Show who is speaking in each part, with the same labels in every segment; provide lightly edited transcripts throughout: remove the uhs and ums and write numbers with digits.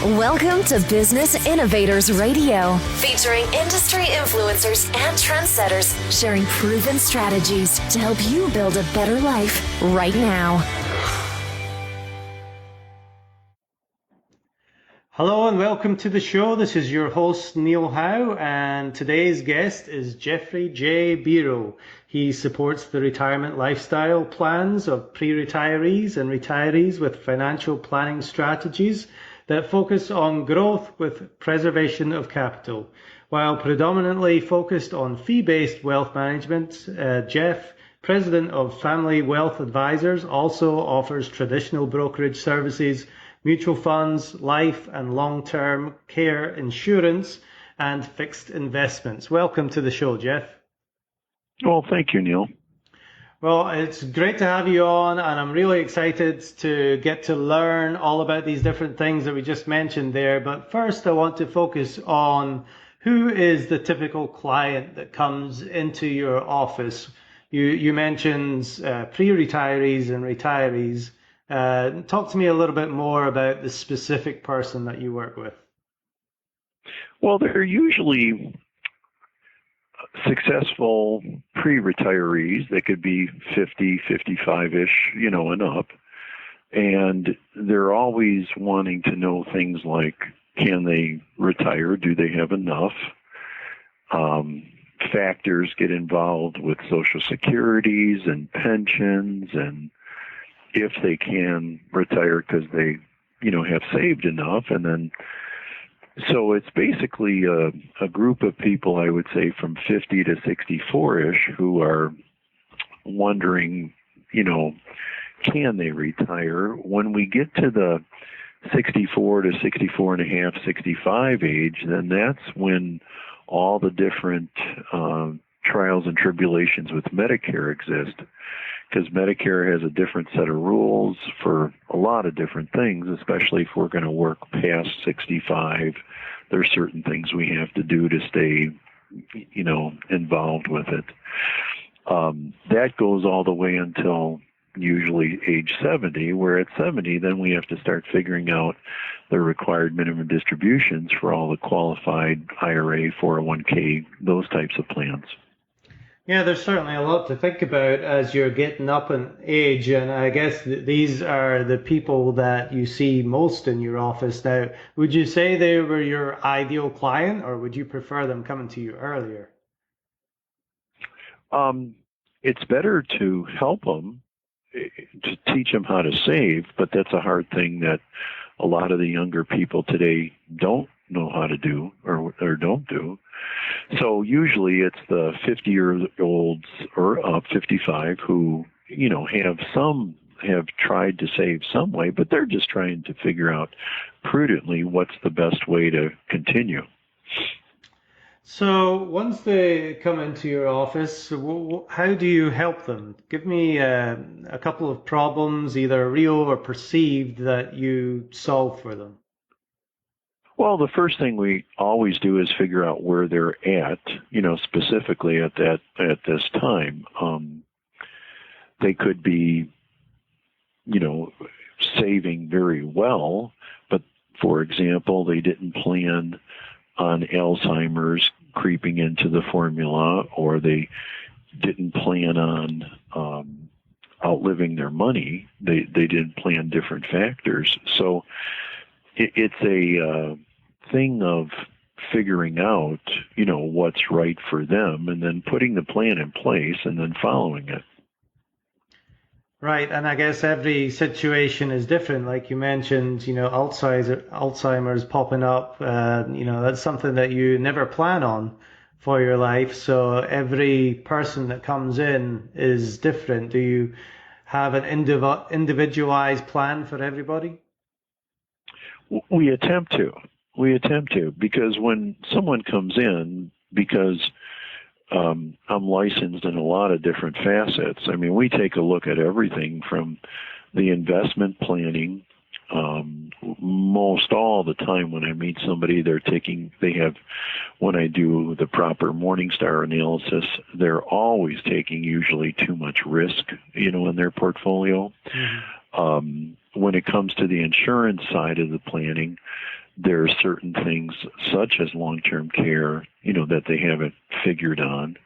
Speaker 1: Welcome to Business Innovators Radio, featuring industry influencers and trendsetters sharing proven strategies to help you build a better life right now.
Speaker 2: Hello and welcome to the show. This is your host, Neil Howe, and today's guest is Jeffrey J. Biro. He supports the retirement lifestyle plans of pre-retirees and retirees with financial planning strategies that focus on growth with preservation of capital. While predominantly focused on fee-based wealth management, Jeff, president of Family Wealth Advisors, also offers traditional brokerage services, mutual funds, life and long-term care insurance, and fixed investments. Welcome to the show, Jeff.
Speaker 3: Well, thank you, Neil.
Speaker 2: Well, it's great to have you on, and I'm really excited to get to learn all about these different things that we just mentioned there. But first, I want to focus on who is the typical client that comes into your office. You mentioned pre-retirees and retirees. Talk to me a little bit more about the specific person that you work with.
Speaker 3: Well, they're usually successful pre-retirees. They could be 50, 55-ish, and up. And they're always wanting to know things like, can they retire? Do they have enough? Factors get involved with Social Securities and pensions, and if they can retire because they, have saved enough. And then, so it's basically a group of people, I would say, from 50 to 64-ish who are wondering, can they retire? When we get to the 64 to 64 and a half, 65 age, then that's when all the different trials and tribulations with Medicare exist, because Medicare has a different set of rules for a lot of different things, especially if we're going to work past 65. There's certain things we have to do to stay, involved with it. That goes all the way until usually age 70, where at 70, then we have to start figuring out the required minimum distributions for all the qualified IRA, 401k, those types of plans.
Speaker 2: Yeah, there's certainly a lot to think about as you're getting up in age, and I guess these are the people that you see most in your office now. Would you say they were your ideal client, or would you prefer them coming to you earlier?
Speaker 3: It's better to help them, to teach them how to save, but that's a hard thing that a lot of the younger people today don't know how to do or don't do. So usually it's the 50-year-olds or up, 55, who, have tried to save some way, but they're just trying to figure out prudently what's the best way to continue.
Speaker 2: So once they come into your office, how do you help them? Give me a couple of problems, either real or perceived, that you solve for them.
Speaker 3: Well, the first thing we always do is figure out where they're at, specifically at this time. They could be, saving very well, but for example, they didn't plan on Alzheimer's creeping into the formula, or they didn't plan on outliving their money. They did plan different factors. So it's a thing of figuring out, what's right for them, and then putting the plan in place and then following it.
Speaker 2: Right, and I guess every situation is different. Like you mentioned, Alzheimer's popping up. That's something that you never plan on for your life. So every person that comes in is different. Do you have an individualized plan for everybody?
Speaker 3: We attempt to, because when someone comes in, because I'm licensed in a lot of different facets. I mean, we take a look at everything from the investment planning. Most all the time when I meet somebody, when I do the proper Morningstar analysis, they're always taking usually too much risk, in their portfolio. Mm-hmm. When it comes to the insurance side of the planning, there are certain things such as long-term care, that they haven't figured on.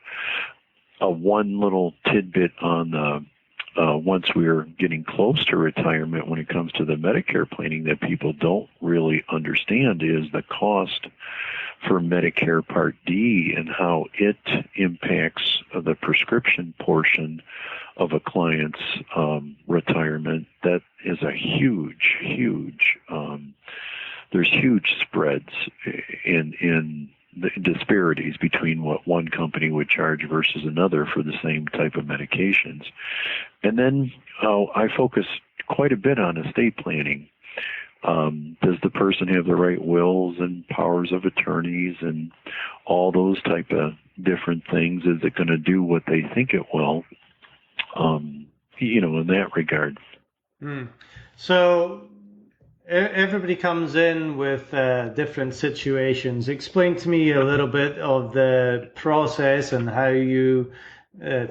Speaker 3: One little tidbit on once we're getting close to retirement when it comes to the Medicare planning that people don't really understand is the cost for Medicare Part D and how it impacts the prescription portion of a client's retirement. That is a huge, there's huge spreads in the disparities between what one company would charge versus another for the same type of medications. And then I focus quite a bit on estate planning. Does the person have the right wills and powers of attorneys and all those type of different things? Is it going to do what they think it will? In that regard.
Speaker 2: So everybody comes in with different situations. Explain to me a little bit of the process and how you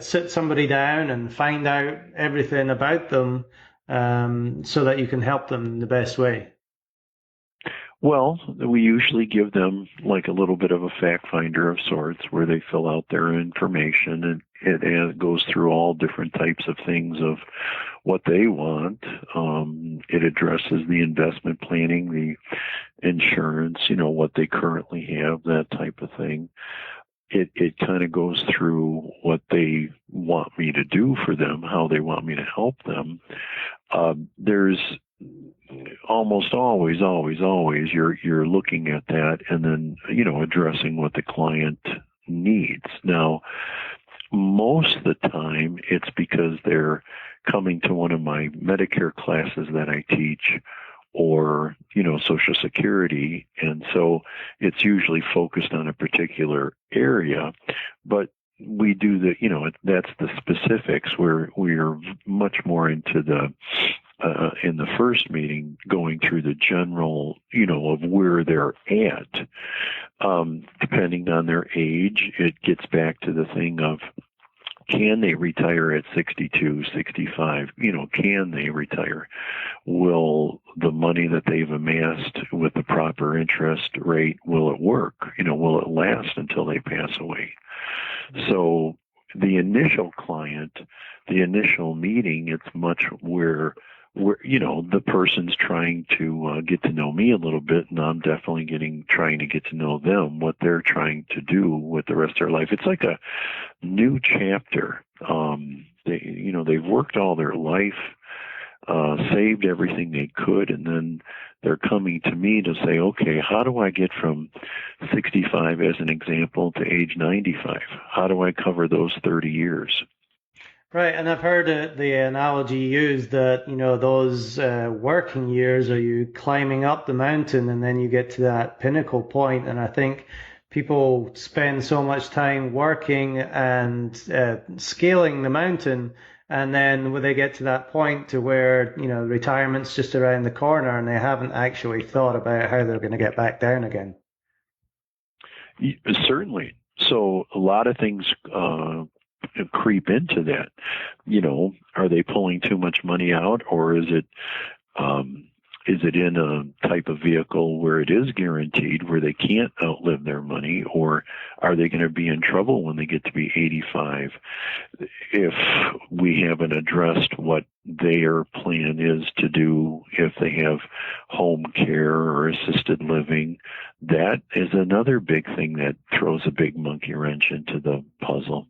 Speaker 2: sit somebody down and find out everything about them so that you can help them in the best way.
Speaker 3: Well, we usually give them like a little bit of a fact finder of sorts where they fill out their information, and it goes through all different types of things of what they want. It addresses the investment planning, the insurance, what they currently have, that type of thing. It kind of goes through what they want me to do for them, how they want me to help them. There's almost always you're looking at that and then, addressing what the client needs. Now, most of the time it's because they're coming to one of my Medicare classes that I teach or, Social Security. And so it's usually focused on a particular area, but we do that's the specifics where we're much more into in the first meeting, going through the general, of where they're at. Depending on their age, it gets back to the thing of, can they retire at 62, 65? Can they retire? Will the money that they've amassed with the proper interest rate, will it work? Will it last until they pass away? So the initial client, the initial meeting, it's much where the person's trying to get to know me a little bit, and I'm definitely trying to get to know them, what they're trying to do with the rest of their life. It's like a new chapter. They've worked all their life, saved everything they could, and then they're coming to me to say, okay, how do I get from 65 as an example to age 95? How do I cover those 30 years?
Speaker 2: Right, and I've heard the analogy used that, those working years are you climbing up the mountain and then you get to that pinnacle point. And I think people spend so much time working and scaling the mountain, and then when they get to that point to where, retirement's just around the corner and they haven't actually thought about how they're going to get back down again.
Speaker 3: Certainly. So a lot of things creep into that. Are they pulling too much money out, or is it in a type of vehicle where it is guaranteed, where they can't outlive their money, or are they going to be in trouble when they get to be 85 if we haven't addressed what their plan is to do if they have home care or assisted living? That is another big thing that throws a big monkey wrench into the puzzle.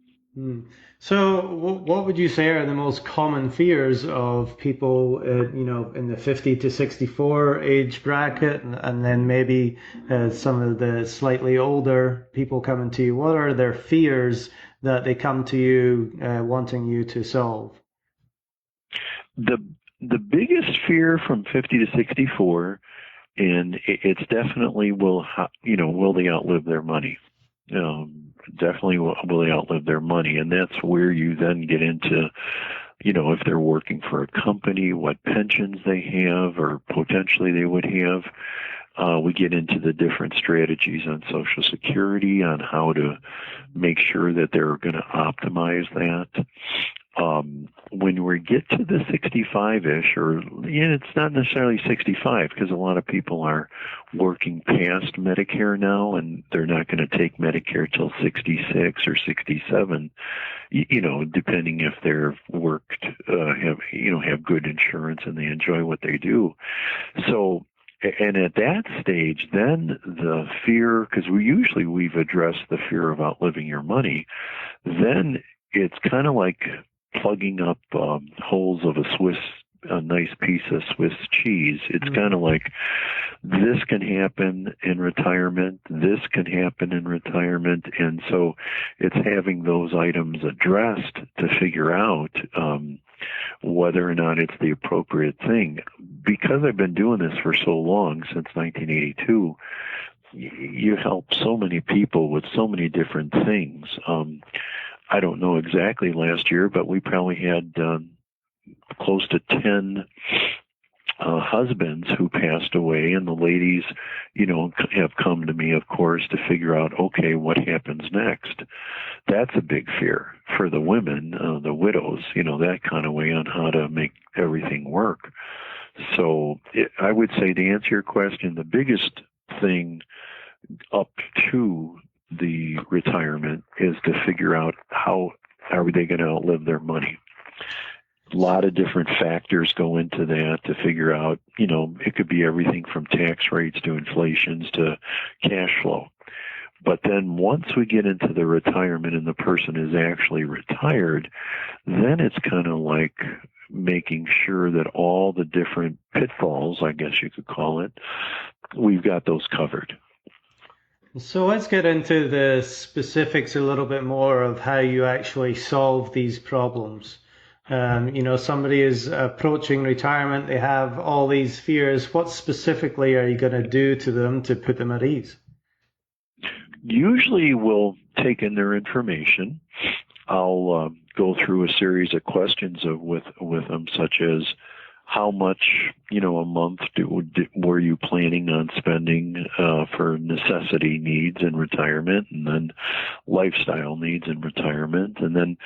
Speaker 2: So what would you say are the most common fears of people, in the 50 to 64 age bracket, and then maybe some of the slightly older people coming to you? What are their fears that they come to you wanting you to solve?
Speaker 3: The biggest fear from 50 to 64, and it's definitely will they outlive their money? Definitely will they outlive their money, and that's where you then get into, if they're working for a company, what pensions they have or potentially they would have. We get into the different strategies on Social Security, on how to make sure that they're going to optimize that. when we get to the 65-ish, or it's not necessarily 65, because a lot of people are working past Medicare now, and they're not going to take Medicare till 66 or 67. Depending if they're worked, have good insurance and they enjoy what they do. So, and at that stage, then the fear, because we've addressed the fear of outliving your money, then it's kind of like plugging up holes of a nice piece of Swiss cheese. It's kind of like, this can happen in retirement, this can happen in retirement, and so it's having those items addressed to figure out whether or not it's the appropriate thing. Because I've been doing this for so long, since 1982, you help so many people with so many different things. I don't know exactly last year, but we probably had close to 10 husbands who passed away, and the ladies, have come to me, of course, to figure out, okay, what happens next? That's a big fear for the women, the widows, that kind of way on how to make everything work. So I would say, to answer your question, the biggest thing up to the retirement is to figure out how are they going to outlive their money. A lot of different factors go into that to figure out, it could be everything from tax rates to inflations to cash flow. But then once we get into the retirement and the person is actually retired, then it's kind of like making sure that all the different pitfalls, I guess you could call it, we've got those covered.
Speaker 2: So let's get into the specifics a little bit more of how you actually solve these problems. Somebody is approaching retirement, they have all these fears. What specifically are you going to do to them to put them at ease?
Speaker 3: Usually we'll take in their information. I'll go through a series of questions with them, such as, how much, a month were you planning on spending for necessity needs in retirement, and then lifestyle needs in retirement? And then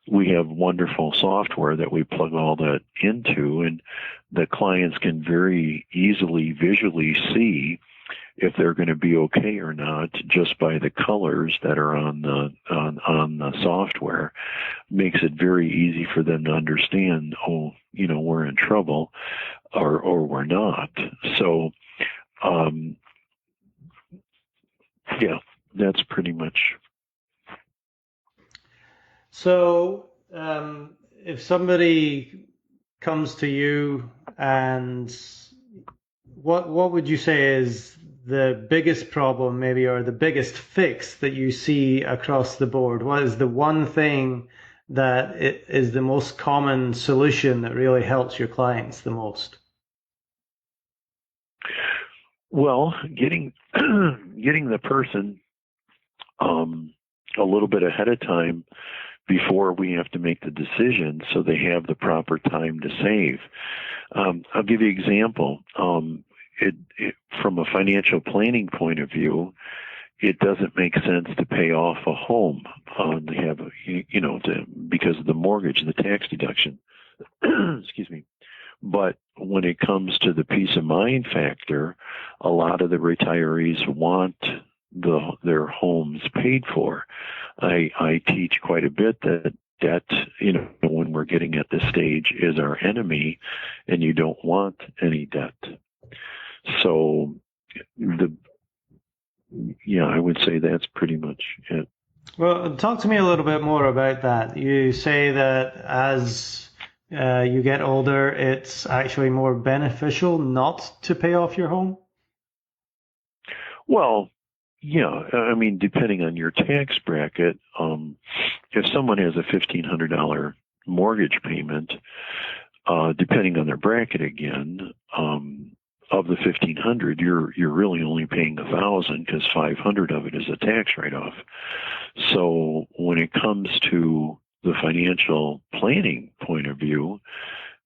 Speaker 3: we have wonderful software that we plug all that into, and the clients can very easily visually see if they're going to be okay or not just by the colors that are on the software. Makes it very easy for them to understand, we're in trouble or we're not. So, that's pretty much.
Speaker 2: So, if somebody comes to you, and what would you say is the biggest problem, maybe, or the biggest fix that you see across the board? What is the one thing that is the most common solution that really helps your clients the most?
Speaker 3: Well, getting the person a little bit ahead of time before we have to make the decision, so they have the proper time to save. I'll give you an example. From a financial planning point of view, it doesn't make sense to pay off a home because of the mortgage and the tax deduction. Excuse me. But when it comes to the peace of mind factor, a lot of the retirees want their homes paid for. I teach quite a bit that debt, when we're getting at this stage, is our enemy, and you don't want any debt. So I would say that's pretty much it.
Speaker 2: Well, talk to me a little bit more about that. You say that as you get older, it's actually more beneficial not to pay off your home?
Speaker 3: Well, depending on your tax bracket, if someone has a $1,500 mortgage payment, depending on their bracket again, of the $1,500, you're really only paying $1,000 because $500 of it is a tax write-off. So when it comes to the financial planning point of view,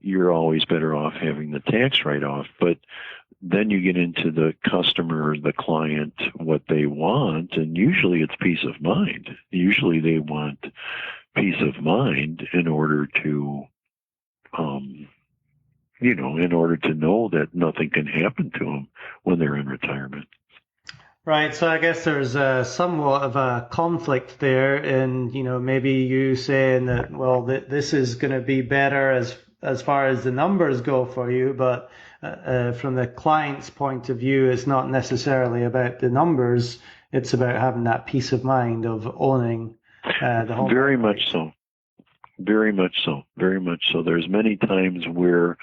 Speaker 3: you're always better off having the tax write-off. But then you get into the customer, the client, what they want, and usually it's peace of mind. Usually they want, peace of mind in order to, in order to know that nothing can happen to them when they're in retirement.
Speaker 2: Right. So I guess there's somewhat of a conflict there in, maybe you saying that, well, this is going to be better as far as the numbers go for you, but from the client's point of view, it's not necessarily about the numbers. It's about having that peace of mind of owning the home.
Speaker 3: Very much so. Very much so. Very much so. There's many times where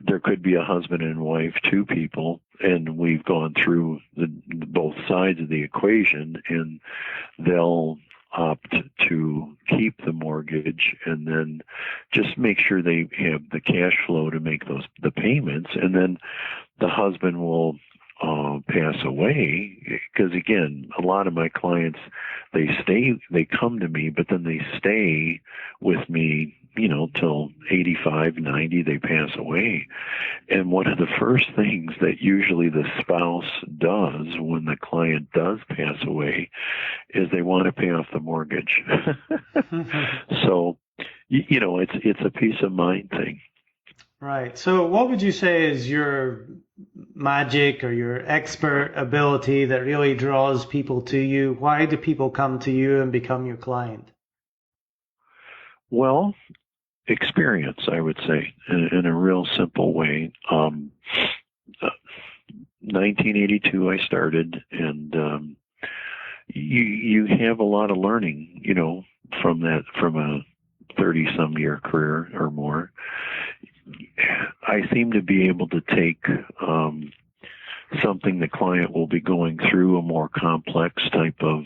Speaker 3: there could be a husband and wife, two people, and we've gone through both sides of the equation, and they'll opt to keep the mortgage and then just make sure they have the cash flow to make the payments, and then the husband will pass away, because again, a lot of my clients, they come to me, but then they stay with me, till 85, 90, they pass away. And one of the first things that usually the spouse does when the client does pass away is they want to pay off the mortgage. So, it's a peace of mind thing.
Speaker 2: Right. So what would you say is your magic or your expert ability that really draws people to you? Why do people come to you and become your client?
Speaker 3: Well, experience, I would say, in a real simple way. 1982 I started, and you have a lot of learning, from a 30-some year career or more. I seem to be able to take something the client will be going through, a more complex type of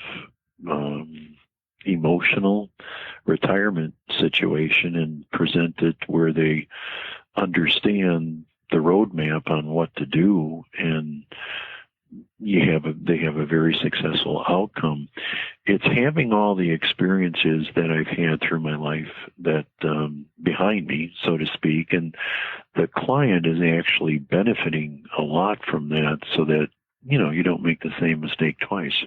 Speaker 3: emotional retirement situation, and present it where they understand the roadmap on what to do, and they have a very successful outcome. It's having all the experiences that I've had through my life that behind me, so to speak, and the client is actually benefiting a lot from that, so that you don't make the same mistake twice.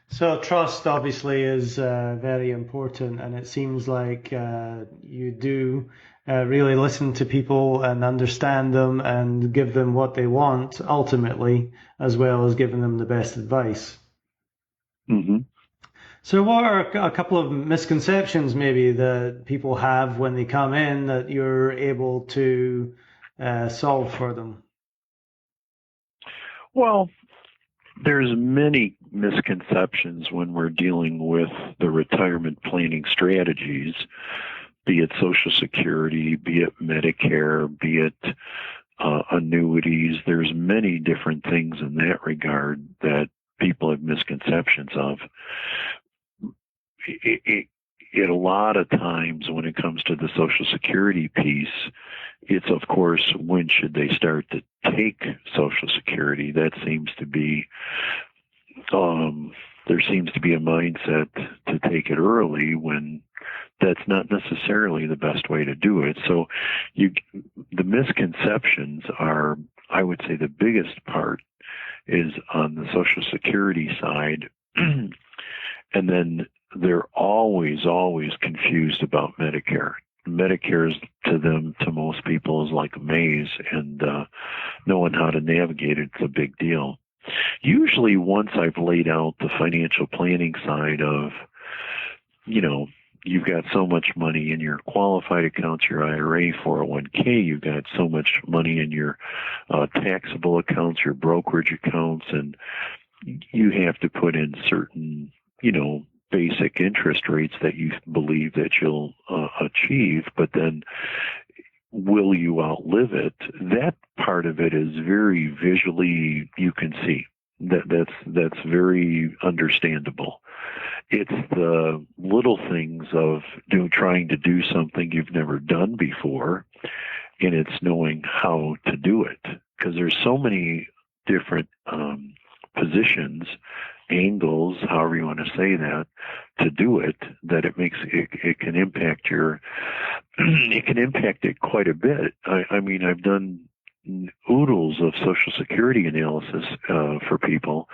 Speaker 2: So trust obviously is very important, and it seems like you do really listen to people and understand them and give them what they want ultimately, as well as giving them the best advice.
Speaker 3: Mm-hmm.
Speaker 2: So what are a couple of misconceptions maybe that people have when they come in that you're able to solve for them?
Speaker 3: Well, there's many misconceptions when we're dealing with the retirement planning strategies, be it Social Security, be it Medicare, be it annuities. There's many different things in that regard that people have misconceptions of. A lot of times when it comes to the Social Security piece, it's, of course, when should they start to take Social Security? That seems to be, there seems to be a mindset to take it early, when that's not necessarily the best way to do it. So the misconceptions are, I would say the biggest part is on the Social Security side. And then they're always confused about Medicare. Medicare is, to most people, is like a maze, and knowing how to navigate it's a big deal. Usually once I've laid out the financial planning side of, you've got so much money in your qualified accounts, your IRA, 401k, you've got so much money in your taxable accounts, your brokerage accounts, and you have to put in certain, basic interest rates that you believe that you'll achieve, but then will you outlive it? That part of it is very visually, you can see. That's very understandable. It's the little things of trying to do something you've never done before, and it's knowing how to do it, because there's so many different positions, angles, however you want to say that, to do it, that it can impact it quite a bit. I mean, I've done oodles of Social Security analysis for people,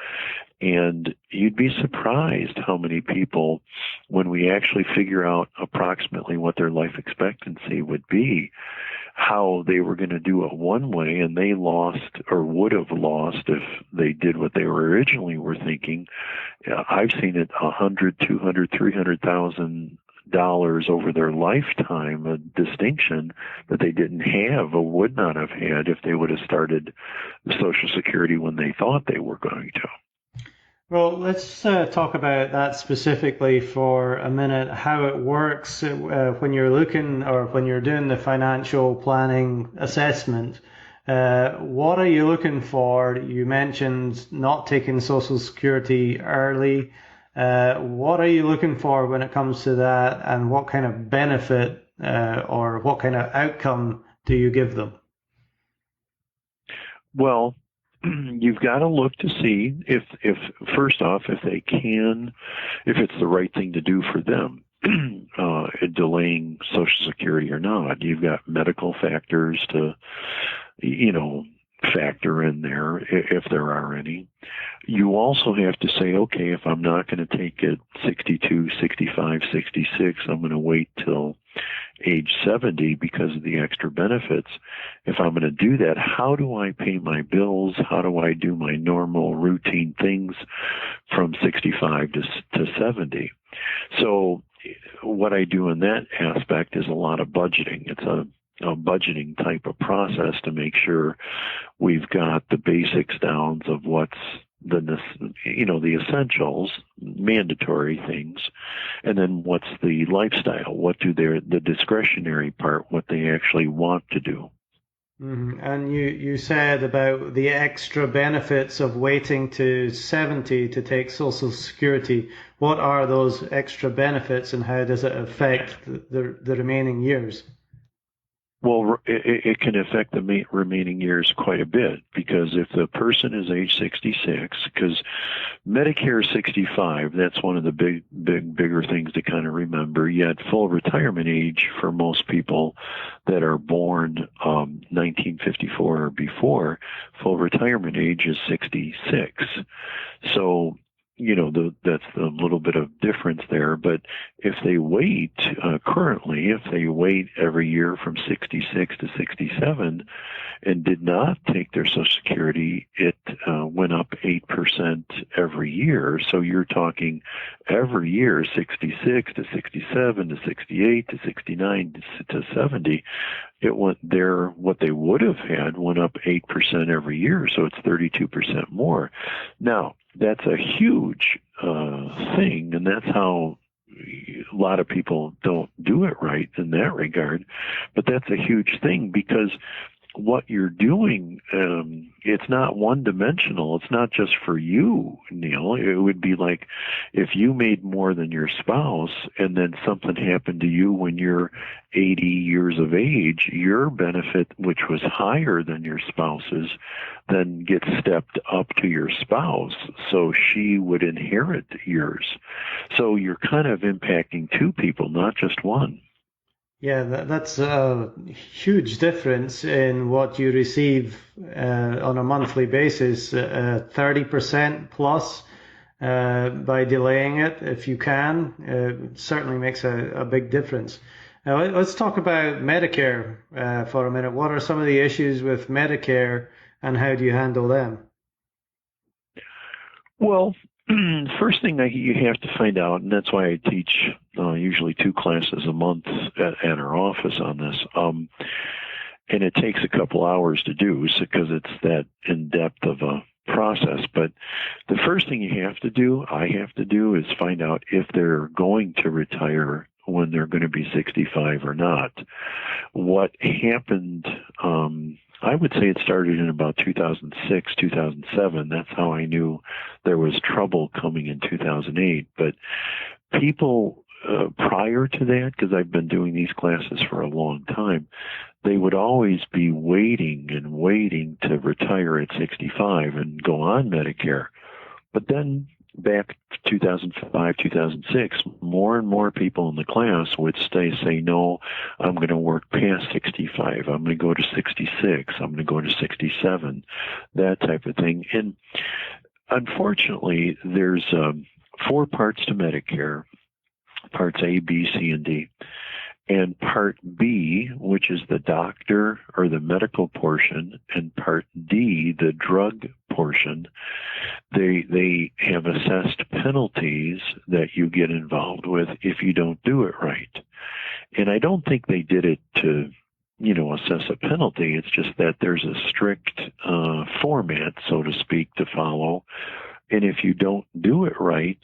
Speaker 3: and you'd be surprised how many people, when we actually figure out approximately what their life expectancy would be, how they were going to do it one way and they lost or would have lost if they did what they were originally were thinking. I've seen it $100, $200, $300,000 over their lifetime, a distinction that they didn't have or would not have had if they would have started Social Security when they thought they were going to.
Speaker 2: Well, let's talk about that specifically for a minute, how it works when you're looking or when you're doing the financial planning assessment. What are you looking for? You mentioned not taking Social Security early. What are you looking for when it comes to that, and what kind of benefit or what kind of outcome do you give them?
Speaker 3: Well, you've got to look to see if first off, if it's the right thing to do for them, delaying Social Security or not. You've got medical factors to, factor in there if there are any. You also have to say, okay, if I'm not going to take it 62, 65, 66, I'm going to wait till age 70 because of the extra benefits. If I'm going to do that, how do I pay my bills? How do I do my normal routine things from 65 to 70? So what I do in that aspect is a lot of budgeting. It's a budgeting type of process to make sure we've got the basics down of what's the essentials, mandatory things, and then what's the lifestyle, what do the discretionary part, what they actually want to do.
Speaker 2: Mm-hmm. And you said about the extra benefits of waiting to 70 to take Social Security. What are those extra benefits and how does it affect the remaining years?
Speaker 3: Well, it can affect the remaining years quite a bit, because if the person is age 66, because Medicare 65, that's one of the bigger things to kind of remember. Yet full retirement age for most people that are born 1954 or before, full retirement age is 66. So that's a little bit of difference there. But if they wait currently, if they wait every year from 66 to 67 and did not take their Social Security, it went up 8% every year. So you're talking every year, 66 to 67 to 68 to 69 to 70. It went there, what they would have had went up 8% every year. So it's 32% more. Now, that's a huge thing, and that's how a lot of people don't do it right in that regard. But that's a huge thing, because what you're doing, it's not one-dimensional. It's not just for you, Neil. It would be like if you made more than your spouse and then something happened to you when you're 80 years of age, your benefit, which was higher than your spouse's, then gets stepped up to your spouse, so she would inherit yours. So you're kind of impacting two people, not just one.
Speaker 2: Yeah, that's a huge difference in what you receive on a monthly basis, 30% plus by delaying it if you can. It certainly makes a big difference. Now, let's talk about Medicare for a minute. What are some of the issues with Medicare and how do you handle them?
Speaker 3: Well, first thing that you have to find out, and that's why I teach usually 2 classes a month at our office on this, and it takes a couple hours to do because it's that in-depth of a process. But the first thing I have to do is find out if they're going to retire when they're going to be 65 or not. What happened, I would say it started in about 2006, 2007. That's how I knew there was trouble coming in 2008. But people prior to that, because I've been doing these classes for a long time, they would always be waiting to retire at 65 and go on Medicare. But then back 2005, 2006, more and more people in the class would say, no, I'm going to work past 65. I'm going to go to 66. I'm going to go to 67, that type of thing. And unfortunately, there's 4 parts to Medicare, parts A, B, C, and D. And Part B, which is the doctor or the medical portion, and Part D, the drug portion, they have assessed penalties that you get involved with if you don't do it right. And I don't think they did it to, assess a penalty. It's just that there's a strict format, so to speak, to follow. And if you don't do it right,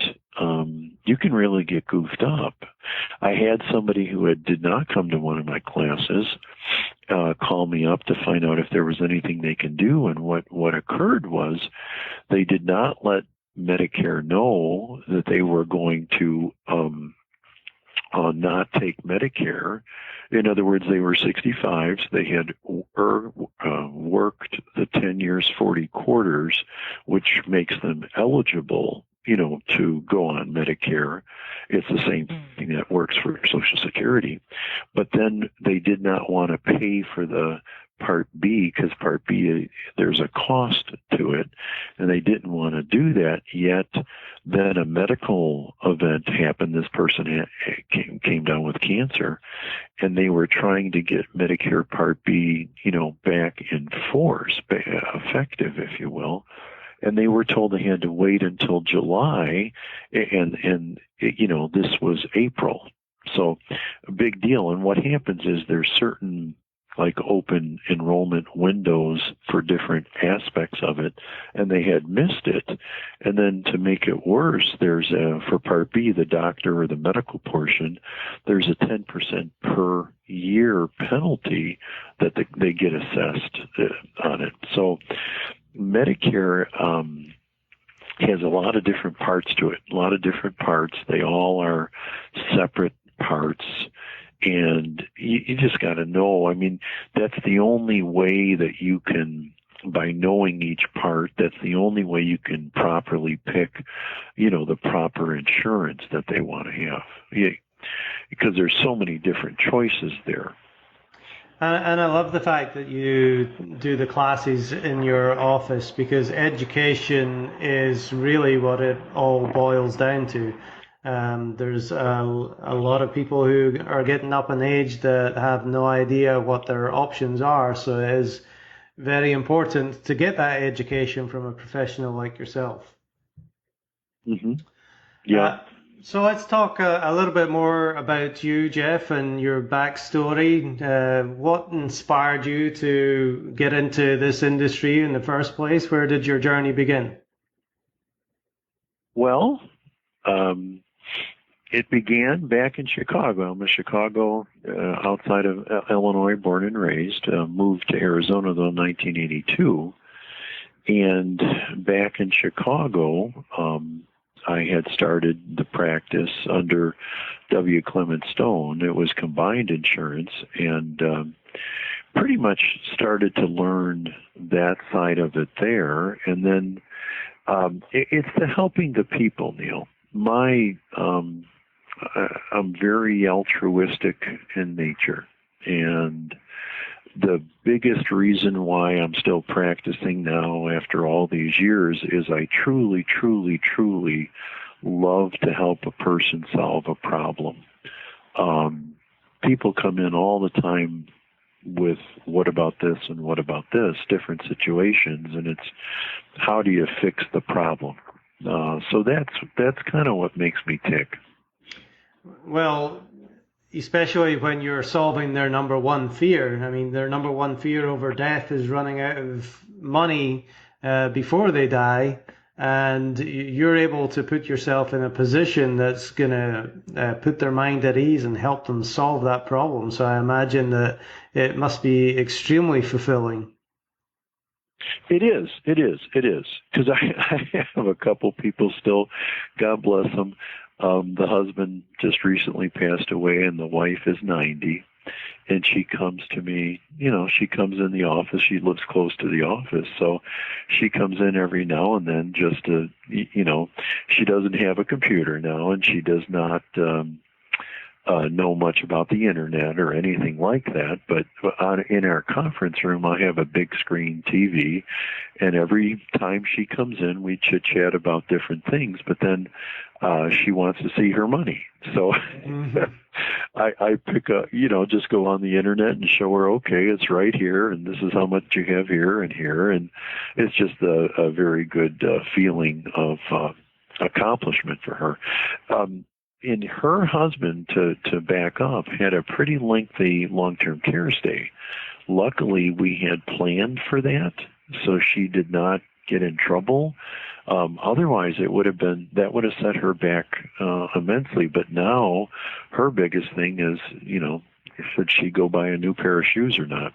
Speaker 3: you can really get goofed up. I had somebody who did not come to one of my classes call me up to find out if there was anything they can do. And what occurred was they did not let Medicare know that they were going to not take Medicare. In other words, they were 65. So they had worked the 10 years, 40 quarters, which makes them eligible, to go on Medicare. It's the same thing that works for Social Security. But then they did not want to pay for the Part B, because Part B, there's a cost to it, and they didn't want to do that. Yet then a medical event happened. This person came down with cancer, and they were trying to get Medicare Part B, back in force, effective, if you will. And they were told they had to wait until July, and this was April. So a big deal. And what happens is there's certain open enrollment windows for different aspects of it, and they had missed it. And then to make it worse, there's for Part B, the doctor or the medical portion, there's a 10% per year penalty that they get assessed on it. So Medicare has a lot of different parts to it, a lot of different parts. They all are separate parts. And you just got to know. I mean, that's the only way that you can, by knowing each part, that's the only way you can properly pick, the proper insurance that they want to have. Because there's so many different choices there.
Speaker 2: And I love the fact that you do the classes in your office, because education is really what it all boils down to. There's a lot of people who are getting up in age that have no idea what their options are. So it is very important to get that education from a professional like yourself.
Speaker 3: Mm-hmm. Yeah.
Speaker 2: So let's talk a little bit more about you, Jeff, and your backstory. What inspired you to get into this industry in the first place? Where did your journey begin?
Speaker 3: Well, it began back in Chicago. I'm a Chicago, outside of Illinois, born and raised. Moved to Arizona, though, in 1982. And back in Chicago, I had started the practice under W. Clement Stone. It was combined insurance, and pretty much started to learn that side of it there. And then it's the helping the people, Neil. I'm very altruistic in nature, and the biggest reason why I'm still practicing now after all these years is I truly, truly, truly love to help a person solve a problem. People come in all the time with what about this and what about this, different situations, and it's how do you fix the problem? So that's kind of what makes me tick.
Speaker 2: Well, especially when you're solving their number one fear. I mean, their number one fear over death is running out of money before they die, and you're able to put yourself in a position that's going to put their mind at ease and help them solve that problem. So I imagine that it must be extremely fulfilling.
Speaker 3: It is. Because I have a couple people still, God bless them. The husband just recently passed away, and the wife is 90. And she comes to me, she comes in the office. She lives close to the office. So she comes in every now and then just to, she doesn't have a computer now, and she does not know much about the internet or anything like that. But in our conference room, I have a big screen TV, and every time she comes in, we chit-chat about different things. But then she wants to see her money. So I pick up, just go on the internet and show her, okay, it's right here, and this is how much you have here and here. And it's just a very good feeling of accomplishment for her. And her husband, to back up, had a pretty lengthy long-term care stay. Luckily, we had planned for that, so she did not get in trouble. Otherwise, that would have set her back immensely. But now, her biggest thing is, should she go buy a new pair of shoes or not?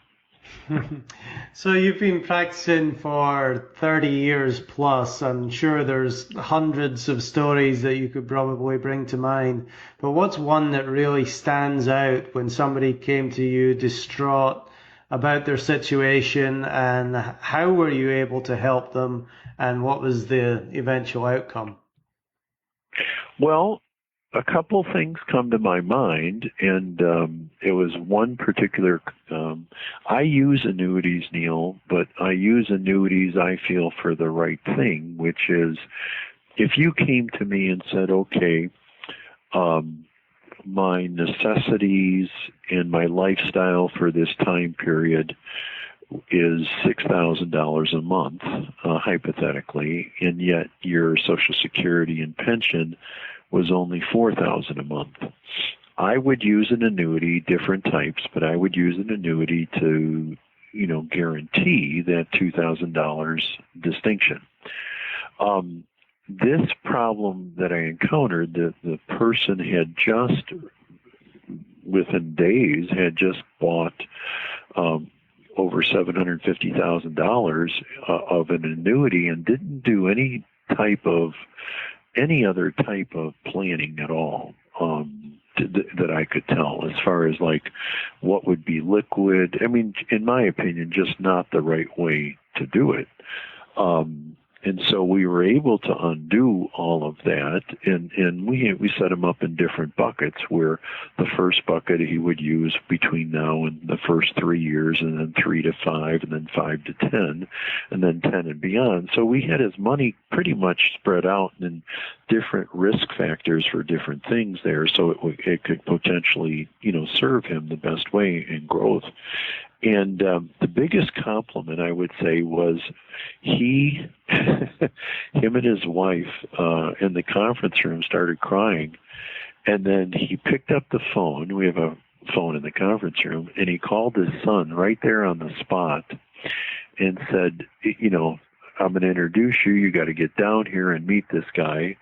Speaker 2: So you've been practicing for 30 years plus. I'm sure there's hundreds of stories that you could probably bring to mind. But what's one that really stands out when somebody came to you distraught about their situation, and how were you able to help them, and what was the eventual outcome?
Speaker 3: Well, a couple things come to my mind, and it was one particular. I use annuities, Neil, but I use annuities, I feel, for the right thing, which is if you came to me and said, okay, my necessities and my lifestyle for this time period is $6,000 a month, hypothetically, and yet your Social Security and pension was only $4,000 a month. I would use an annuity, different types, but I would use an annuity to, guarantee that $2,000 distinction. This problem that I encountered, the person had just, within days, had just bought over $750,000 of an annuity and didn't do any other type of planning at all that I could tell, as far as like what would be liquid. I mean, in my opinion, just not the right way to do it. And so we were able to undo all of that, and we set him up in different buckets, where the first bucket he would use between now and the first 3 years, and then 3 to 5, and then 5 to 10, and then 10 and beyond. So we had his money pretty much spread out in different risk factors for different things there, so it could potentially, serve him the best way in growth. And the biggest compliment, I would say, was him and his wife in the conference room started crying. And then he picked up the phone. We have a phone in the conference room. And he called his son right there on the spot and said, I'm going to introduce you. You got to get down here and meet this guy.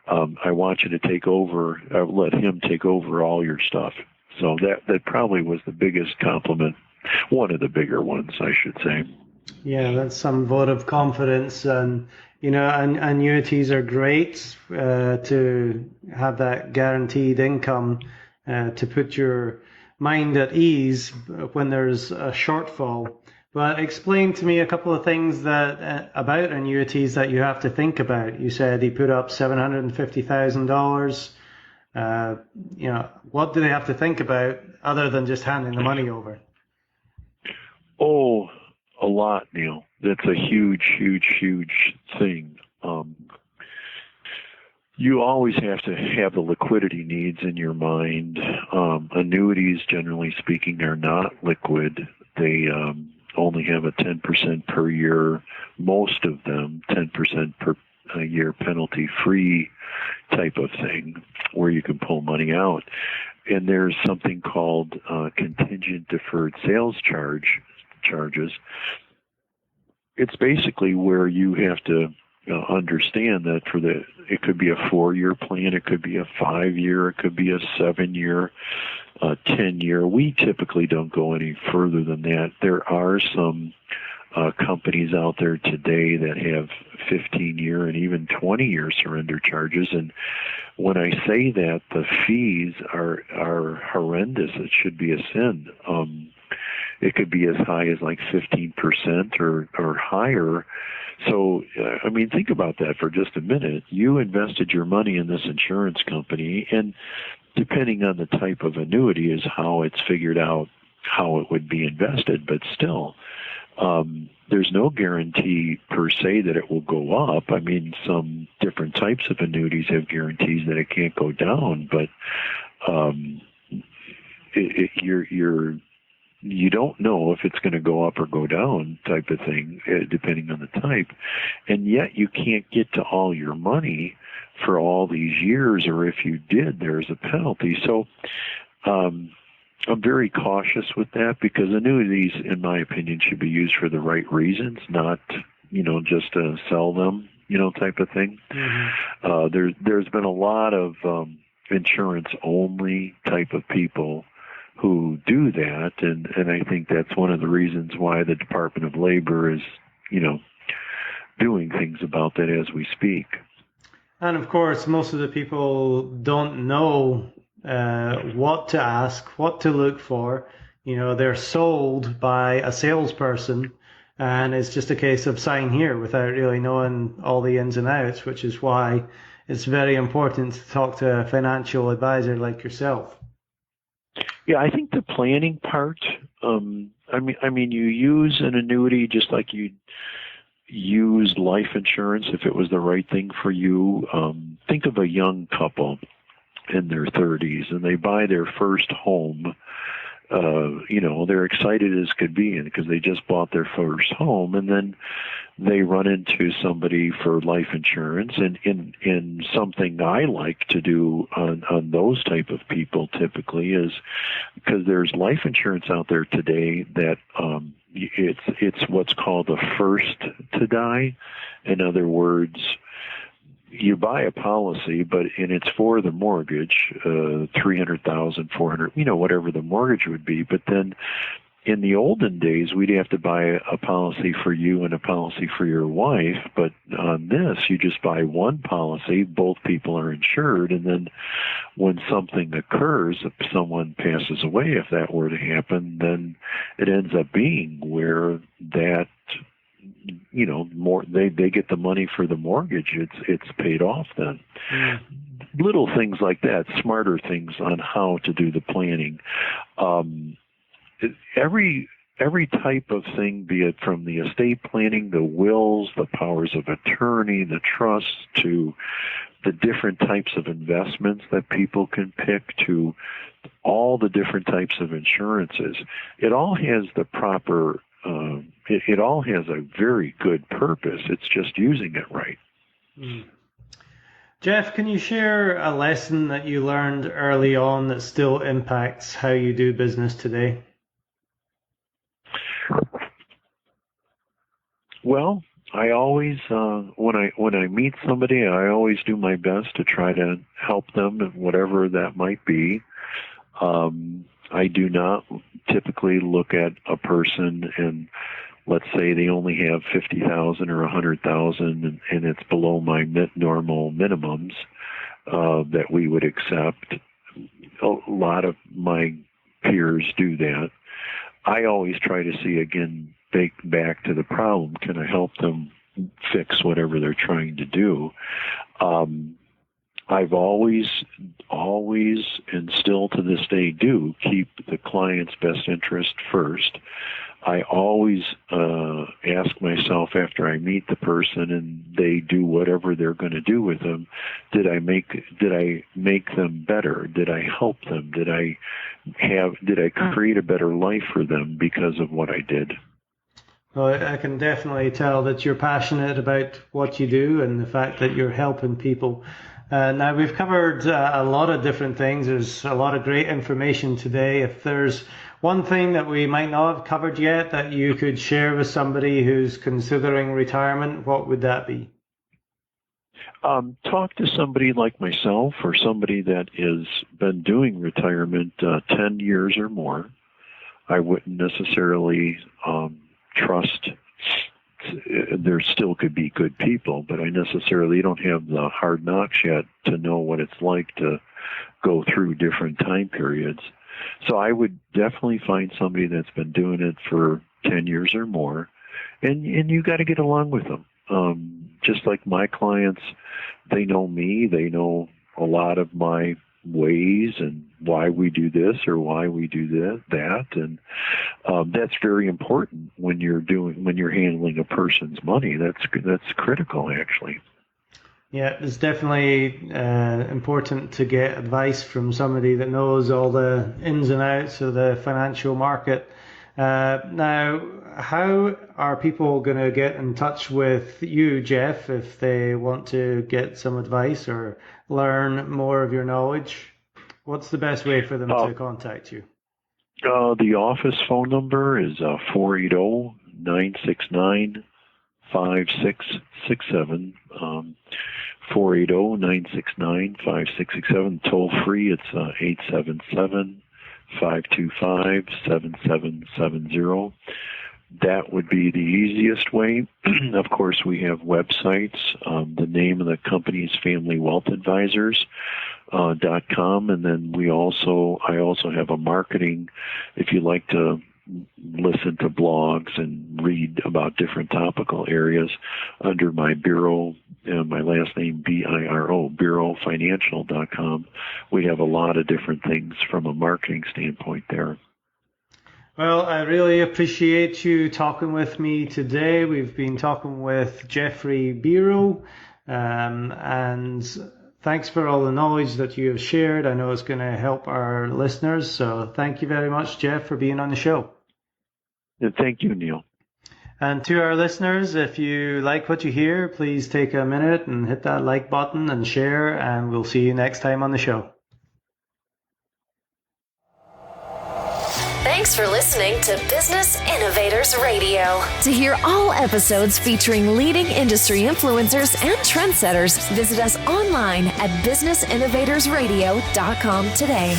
Speaker 3: I want you to take over, let him take over all your stuff. So that probably was the biggest compliment. One of the bigger ones, I should say.
Speaker 2: Yeah, that's some vote of confidence. And, annuities are great to have that guaranteed income to put your mind at ease when there's a shortfall. But explain to me a couple of things that about annuities that you have to think about. You said he put up $750,000. What do they have to think about other than just handing the money over?
Speaker 3: Oh, a lot, Neil. That's a huge, huge, huge thing. You always have to have the liquidity needs in your mind. Annuities, generally speaking, are not liquid. They only have a 10% per year, most of them, 10% per year penalty-free type of thing, where you can pull money out. And there's something called contingent deferred sales charges. It's basically where you have to understand that it could be a 4-year plan, it could be a 5-year, it could be a 7-year, 10-year. We typically don't go any further than that. There are some companies out there today that have 15-year and even 20-year surrender charges. And when I say that, the fees are horrendous. It should be a sin. It could be as high as like 15% or higher. So, I mean, think about that for just a minute. You invested your money in this insurance company, and depending on the type of annuity is how it's figured out how it would be invested. But still, there's no guarantee per se that it will go up. I mean, some different types of annuities have guarantees that it can't go down, but you don't know if it's going to go up or go down type of thing, depending on the type. And yet you can't get to all your money for all these years, or if you did, there's a penalty. So I'm very cautious with that, because annuities, in my opinion, should be used for the right reasons, not, just to sell them, type of thing. Mm-hmm. There's been a lot of insurance-only type of people who do that, and I think that's one of the reasons why the Department of Labor is, doing things about that as we speak.
Speaker 2: And of course, most of the people don't know what to ask, what to look for. They're sold by a salesperson, and it's just a case of sign here without really knowing all the ins and outs, which is why it's very important to talk to a financial advisor like yourself.
Speaker 3: Yeah, I think the planning part, I mean, you use an annuity just like you'd use life insurance if it was the right thing for you. Think of a young couple in their 30s, and they buy their first home. They're excited as could be, because they just bought their first home, and then they run into somebody for life insurance. And in something I like to do on those type of people typically is, because there's life insurance out there today that it's what's called a first to die. In other words, you buy a policy, and it's for the mortgage, $300,000, $400,000, whatever the mortgage would be. But then in the olden days, we'd have to buy a policy for you and a policy for your wife. But on this, you just buy one policy, both people are insured, and then when something occurs, if someone passes away, if that were to happen, then it ends up being where that, more they get the money for the mortgage. It's paid off then. Mm. Little things like that, smarter things on how to do the planning. Every type of thing, be it from the estate planning, the wills, the powers of attorney, the trusts, to the different types of investments that people can pick, to all the different types of insurances. It all has the proper it all has a very good purpose. It's just using it right.
Speaker 2: Mm. Jeff, can you share a lesson that you learned early on that still impacts how you do business today? Well,
Speaker 3: I always, when I meet somebody, I always do my best to try to help them, whatever that might be. I do not typically look at a person and let's say they only have 50,000 or 100,000, and it's below my normal minimums that we would accept. A lot of my peers do that. I always try to see, again, back to the problem. Can I help them fix whatever they're trying to do? I've always, and still to this day do, keep the client's best interest first. I always ask myself after I meet the person and they do whatever they're going to do with them, did I make them better? Did I help them? Did I create a better life for them because of what I did?
Speaker 2: Well, I can definitely tell that you're passionate about what you do and the fact that you're helping people. Now, we've covered a lot of different things. There's a lot of great information today. If there's one thing that we might not have covered yet that you could share with somebody who's considering retirement, what would that be?
Speaker 3: Talk to somebody like myself or somebody that has been doing retirement 10 years or more. I wouldn't necessarily trust there still could be good people, but I necessarily don't have the hard knocks yet to know what it's like to go through different time periods. So I would definitely find somebody that's been doing it for 10 years or more, and you got to get along with them. Just like my clients, they know me, they know a lot of my ways and why we do this or why we do that, and that's very important when you're handling a person's money. That's critical, actually.
Speaker 2: Yeah, it's definitely important to get advice from somebody that knows all the ins and outs of the financial market. Now, how are people going to get in touch with you, Jeff, if they want to get some advice or learn more of your knowledge? What's the best way for them to contact you?
Speaker 3: The office phone number is 480-969-5667. 480-969-5667. Toll free, it's 877-525-7770. That would be the easiest way. Of course, we have websites. The name of the company is FamilyWealthAdvisors.com, and then I also have a marketing. If you like to listen to blogs and read about different topical areas, under my Biro, my last name Biro, BiroFinancial.com. We have a lot of different things from a marketing standpoint there.
Speaker 2: Well, I really appreciate you talking with me today. We've been talking with Jeffrey Biro, and thanks for all the knowledge that you have shared. I know it's going to help our listeners, so thank you very much, Jeff, for being on the show.
Speaker 3: And thank you, Neil.
Speaker 2: And to our listeners, if you like what you hear, please take a minute and hit that like button and share, and we'll see you next time on the show.
Speaker 1: Thanks for listening to Business Innovators Radio. To hear all episodes featuring leading industry influencers and trendsetters, visit us online at businessinnovatorsradio.com today.